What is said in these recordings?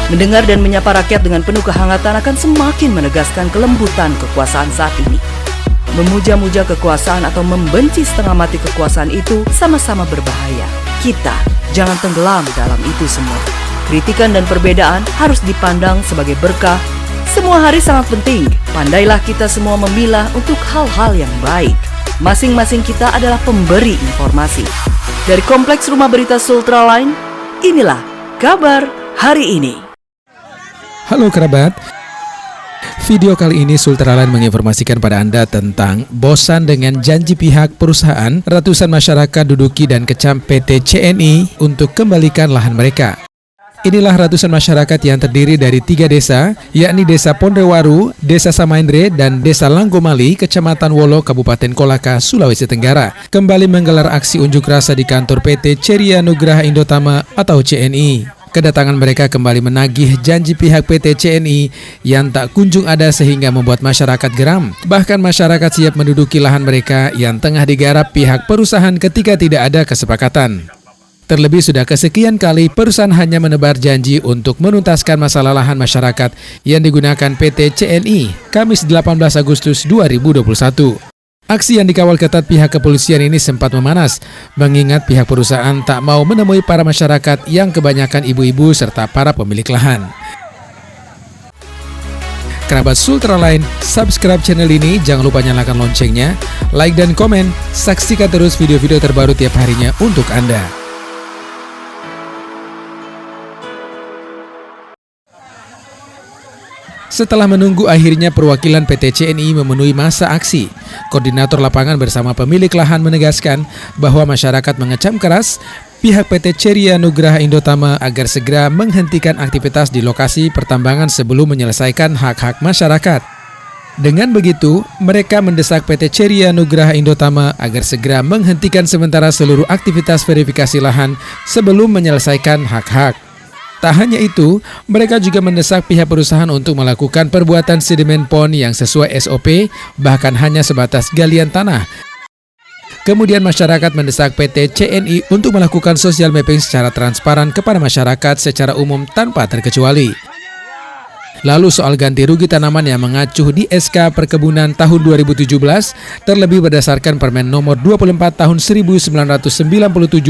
Mendengar dan menyapa rakyat dengan penuh kehangatan akan semakin menegaskan kelembutan kekuasaan saat ini. Memuja-muja kekuasaan atau membenci setengah mati kekuasaan itu sama-sama berbahaya. Kita jangan tenggelam dalam itu semua. Kritikan dan perbedaan harus dipandang sebagai berkah. Semua hari sangat penting. Pandailah kita semua memilah untuk hal-hal yang baik. Masing-masing kita adalah pemberi informasi. Dari Kompleks Rumah Berita Sultraline, inilah kabar hari ini. Halo kerabat, video kali ini Sultraline menginformasikan pada Anda tentang bosan dengan janji pihak perusahaan, ratusan masyarakat duduki dan kecam PT CNI untuk kembalikan lahan mereka. Inilah ratusan masyarakat yang terdiri dari 3 desa, yakni Desa Pondrewaru, Desa Samaindre, dan Desa Langgomali, Kecamatan Wolo, Kabupaten Kolaka, Sulawesi Tenggara, kembali menggelar aksi unjuk rasa di kantor PT Ceria Nugraha Indotama atau CNI. Kedatangan mereka kembali menagih janji pihak PT CNI yang tak kunjung ada sehingga membuat masyarakat geram. Bahkan masyarakat siap menduduki lahan mereka yang tengah digarap pihak perusahaan ketika tidak ada kesepakatan. Terlebih sudah kesekian kali perusahaan hanya menebar janji untuk menuntaskan masalah lahan masyarakat yang digunakan PT CNI, Kamis 18 Agustus 2021. Aksi yang dikawal ketat pihak kepolisian ini sempat memanas, mengingat pihak perusahaan tak mau menemui para masyarakat yang kebanyakan ibu-ibu serta para pemilik lahan. Kerabat Sultraline, subscribe channel ini, jangan lupa nyalakan loncengnya, like dan komen, saksikan terus video-video terbaru tiap harinya untuk Anda. Setelah menunggu akhirnya perwakilan PT CNI memenuhi masa aksi, Koordinator Lapangan bersama pemilik lahan menegaskan bahwa masyarakat mengecam keras pihak PT Ceria Nugraha Indotama agar segera menghentikan aktivitas di lokasi pertambangan sebelum menyelesaikan hak-hak masyarakat. Dengan begitu, mereka mendesak PT Ceria Nugraha Indotama agar segera menghentikan sementara seluruh aktivitas verifikasi lahan sebelum menyelesaikan hak-hak. Tak hanya itu, mereka juga mendesak pihak perusahaan untuk melakukan perbuatan sedimen pon yang sesuai SOP, bahkan hanya sebatas galian tanah. Kemudian masyarakat mendesak PT CNI untuk melakukan social mapping secara transparan kepada masyarakat secara umum tanpa terkecuali. Lalu soal ganti rugi tanaman yang mengacu di SK Perkebunan tahun 2017, terlebih berdasarkan Permen nomor 24 tahun 1997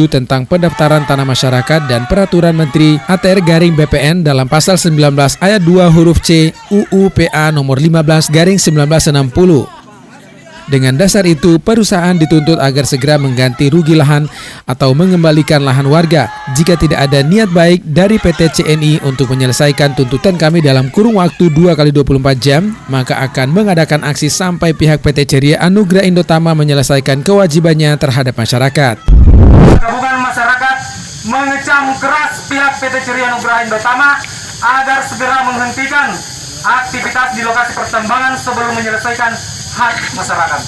tentang pendaftaran tanah masyarakat dan Peraturan Menteri ATR-BPN dalam pasal 19 ayat 2 huruf C UU PA nomor 15/1960. Dengan dasar itu, perusahaan dituntut agar segera mengganti rugi lahan atau mengembalikan lahan warga. Jika tidak ada niat baik dari PT CNI untuk menyelesaikan tuntutan kami dalam kurun waktu 2x24 jam, maka akan mengadakan aksi sampai pihak PT Ceria Nugraha Indotama menyelesaikan kewajibannya terhadap masyarakat. Gabungan masyarakat mengecam keras pihak PT Ceria Nugraha Indotama agar segera menghentikan aktivitas di lokasi pertambangan sebelum menyelesaikan hak masyarakat.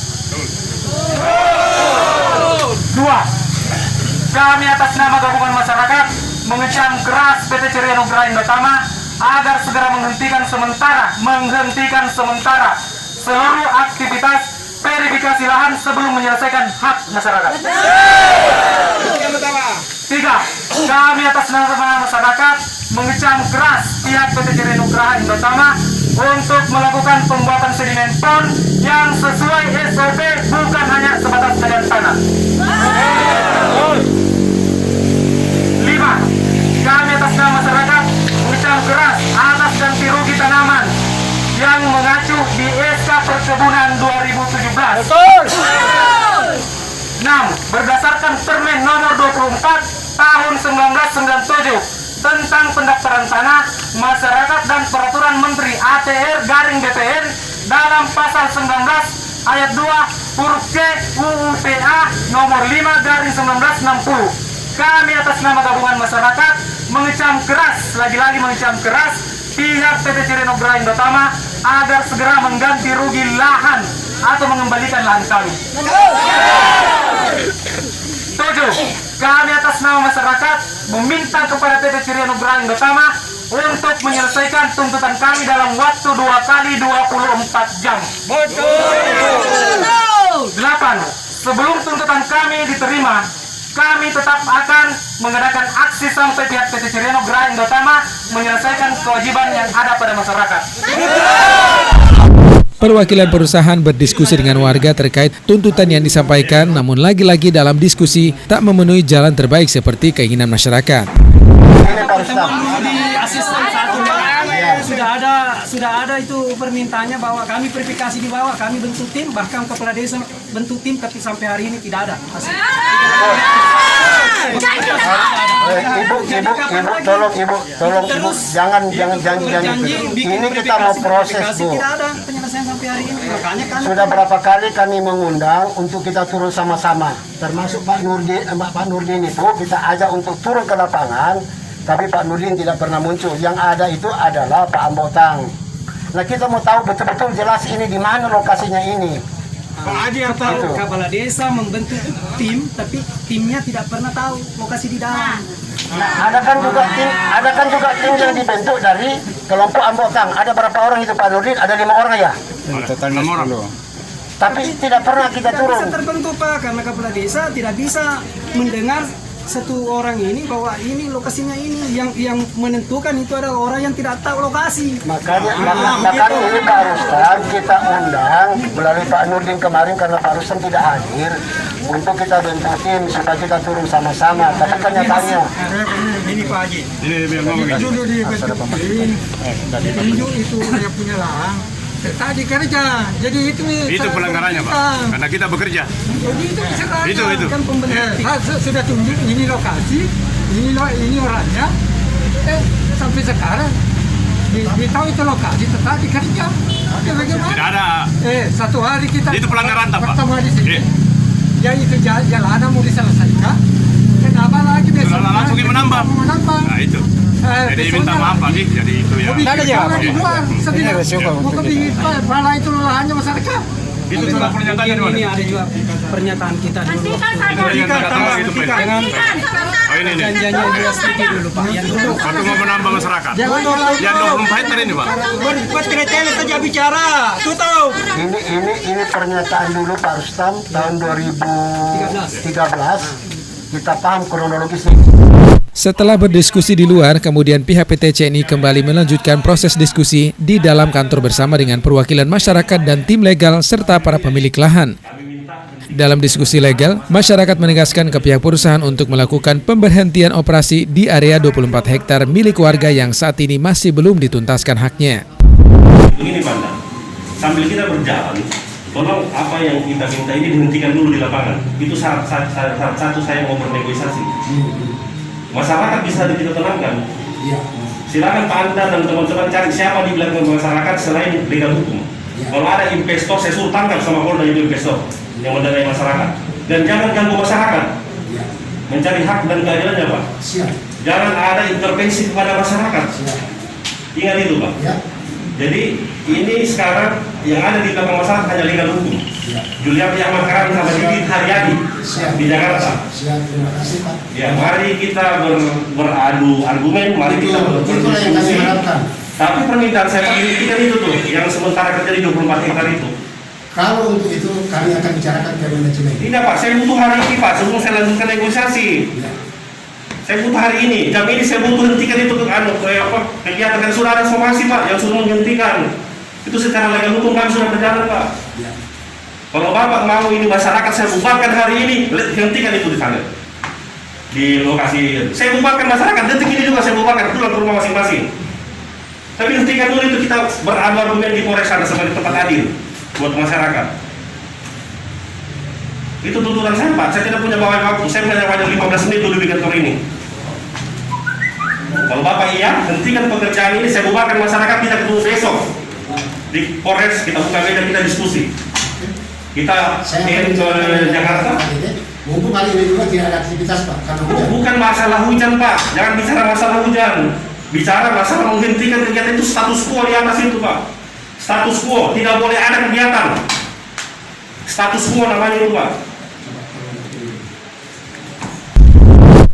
2. Kami atas nama gabungan masyarakat mengecam keras PT Ceria Nugraha Indotama agar segera menghentikan sementara seluruh aktivitas verifikasi lahan sebelum menyelesaikan hak masyarakat. 3. Kami atas nama masyarakat mengecam keras pihak PT Ceria Nugraha Indotama untuk melakukan pembuatan sedimen pon yang sesuai SOP, bukan hanya sebatas galian tanah. 5. Kami atas nama masyarakat mengecam keras atas ganti rugi tanaman yang mengacu di SK Perkebunan 2017. 6. Berdasarkan Permen nomor 24 tahun 1997 tentang pendaftaran tanah masyarakat dan Peraturan Menteri ATR-BPN dalam pasal 19 ayat 2 huruf C UU PA nomor 5/1960. Kami atas nama gabungan masyarakat mengecam keras, lagi-lagi mengecam keras pihak PT Ceria Nugraha Indotama agar segera mengganti rugi lahan atau mengembalikan lahan kami. 7. Kami atas nama masyarakat meminta kepada PT Ceria Nugraha Indotama untuk menyelesaikan tuntutan kami dalam waktu 2x24 jam. 8. Sebelum tuntutan kami diterima, kami tetap akan mengadakan aksi sampai pihak PT Ceria Nugraha Indotama menyelesaikan kewajiban yang ada pada masyarakat. Perwakilan perusahaan berdiskusi dengan warga terkait tuntutan yang disampaikan, namun lagi-lagi dalam diskusi tak memenuhi jalan terbaik seperti keinginan masyarakat. Pertemuan di asisten satu sudah ada itu permintaannya bahwa kami verifikasi di bawah, kami bentuk tim, bahkan kepala desa bentuk tim, tapi sampai hari ini tidak ada hasil. Ibu, jangan ini kita mau proses, Bu. Tidak ada penyelesaian sampai hari ini. Makanya kan Sudah berapa kali kami mengundang untuk kita turun sama-sama, termasuk Pak Nurdin itu kita ajak untuk turun ke lapangan, tapi Pak Nurdin tidak pernah muncul. Yang ada itu adalah Pak Ambotang. Nah, kita mau tahu betul-betul jelas ini di mana lokasinya ini. kepala desa membentuk tim, tapi timnya tidak pernah tahu lokasi di dalam. Nah, ada kan juga tim yang dibentuk dari kelompok Ambotang. Ada berapa orang itu Pak Nurdin? Ada 5 orang ya? Total 6 orang. Tapi tidak pernah kita Tidak turun. bisa terbentuk Pak, karena kepala desa tidak bisa mendengar satu orang ini bahwa ini lokasinya ini yang menentukan itu adalah orang yang tidak tahu lokasi. Makanya ini Pak Rustam kita undang melalui Pak Nurdin kemarin karena Pak Rustam tidak hadir untuk kita bentuk tim supaya kita turun sama-sama. Tapi kenyataannya Ini Pak Haji, Ini biar ngomong aja. dulu di Betul-Betul ditunjuk itu yang punya lahan. Tadi kerja, jadi itu Itu pelanggarannya, Pak. Karena kita bekerja. Jadi itu bisa Itu. Kan pembentuk. Sudah tunjuk ini lokasi, ini orangnya. Sampai sekarang tahu itu lokasi, tetapi kerja. Bagaimana? Tidak ada. Satu hari kita Itu pelanggaran, Pak. pertama di sini. Eh. Ya itu jalanan mau diselesaikan. Kenapa lagi besok? Sudah langsung menambah. Menambah. Nah, itu. Jadi minta maaf Pak, jadi itu ya. Di luar, malah itu lahannya masyarakat. Itu sudah pernyataan di Ini mana? ada juga pernyataan kita dulu. Itu yang kata itu Pak. Dengan Oh ini nih. janjiannya dua studi dulu Pak. Yang dulu Waktu mau menambah masyarakat. Jangan orang Yang 24 hektar ini Pak. buat kriteria saja bicara. Tuh tahu. ini pernyataan dulu Pak Rustam tahun 2013. Kita paham kronologisnya. Setelah berdiskusi di luar, kemudian pihak PT CNI kembali melanjutkan proses diskusi di dalam kantor bersama dengan perwakilan masyarakat dan tim legal serta para pemilik lahan. Dalam diskusi legal, masyarakat menegaskan ke pihak perusahaan untuk melakukan pemberhentian operasi di area 24 hektar milik warga yang saat ini masih belum dituntaskan haknya. Begini Pak, sambil kita berjalan, tolong apa yang kita minta ini dihentikan dulu di lapangan. Itu syarat satu saya mau bernegosiasi. Masyarakat bisa kita tenangkan. Silakan Pak Anda dan teman-teman cari siapa di belakang masyarakat selain legal hukum. Kalau ada investor, saya suruh tangkap sama Polda itu investor yang mendanai masyarakat. Dan jangan ganggu masyarakat. Mencari hak dan keadilannya Pak. Jangan ada intervensi kepada masyarakat. Ingat itu Pak. Jadi ini sekarang yang ada di belakang masyarakat hanya legal hukum. Juliarti Ahmad Karam sama Didit Haryadi di Jakarta. Terima kasih Pak. Ya, mari kita beradu argumen, mari kita berdiskusi. Tapi permintaan saya ini itu tuh, yang sementara kerja di 24 hektar itu. Kalau untuk itu kami akan bicarakan ke manajemen. Tidak Pak, saya butuh hari ini Pak, sebelum saya lanjutkan negosiasi. Saya butuh hari ini, jam ini saya butuh hentikan itu kegiatan yang sudah ada somasi Pak, yang sudah menghentikan. Itu secara legal hukum kami sudah berjalan Pak. Kalau Bapak mau ini masyarakat saya bubarkan hari ini, hentikan itu di sana. Di lokasi, saya bubarkan masyarakat, detik ini juga saya bubarkan, pulang ke rumah masing-masing. Tapi hentikan dulu itu kita beradu argumen di Polres sana sebagai tempat adil buat masyarakat. Itu tuntutan saya Pak, saya tidak punya waktu, saya hanya 15 menit dulu di kantor ini. Kalau Bapak iya, hentikan pekerjaan ini, saya bubarkan masyarakat, kita ketemu besok di Polres, kita buka meja, kita diskusi. Kita kirim ke Jakarta. Mumpung kali ini juga tidak ada aktivitas Pak karena hujan. Bukan masalah hujan Pak, jangan bicara masalah hujan. Bicara masalah menghentikan kegiatan itu status quo di atas itu Pak. Status quo, tidak boleh ada kegiatan. Status quo namanya itu Pak.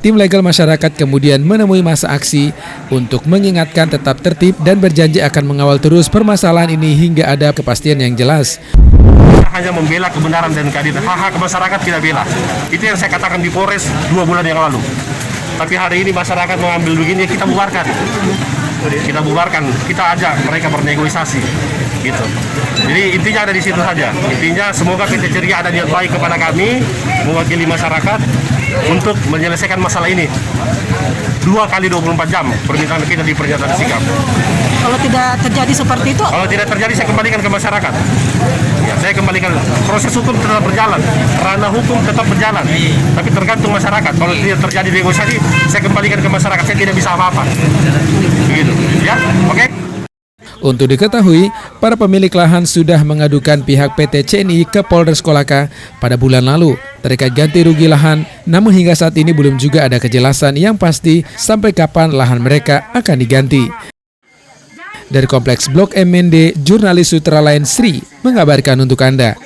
Tim legal masyarakat kemudian menemui masa aksi untuk mengingatkan tetap tertib dan berjanji akan mengawal terus permasalahan ini hingga ada kepastian yang jelas. Hanya membela kebenaran dan keadilan. Hak-hak masyarakat kita bela. Itu yang saya katakan di Polres 2 bulan yang lalu. Tapi hari ini masyarakat mengambil begini, kita bubarkan. Kita ajak mereka bernegosiasi. Gitu. Jadi intinya ada di situ saja. Intinya semoga PT Ceria ada niat baik kepada kami, mewakili masyarakat untuk menyelesaikan masalah ini. 2 kali 24 jam permintaan kita di pernyataan sikap. Kalau tidak terjadi seperti itu? Kalau tidak terjadi, saya kembalikan ke masyarakat. Ya, saya kembalikan. Proses hukum tetap berjalan, ranah hukum tetap berjalan. Tapi tergantung masyarakat. Kalau tidak terjadi negosiasi, saya kembalikan ke masyarakat. Saya tidak bisa apa-apa. Begitu, ya, oke? Untuk diketahui, para pemilik lahan sudah mengadukan pihak PT CNI ke Polres Kolaka pada bulan lalu terkait ganti rugi lahan, namun hingga saat ini belum juga ada kejelasan yang pasti sampai kapan lahan mereka akan diganti. Dari Kompleks Blok MND, jurnalis Sutra Lain Sri mengabarkan untuk Anda.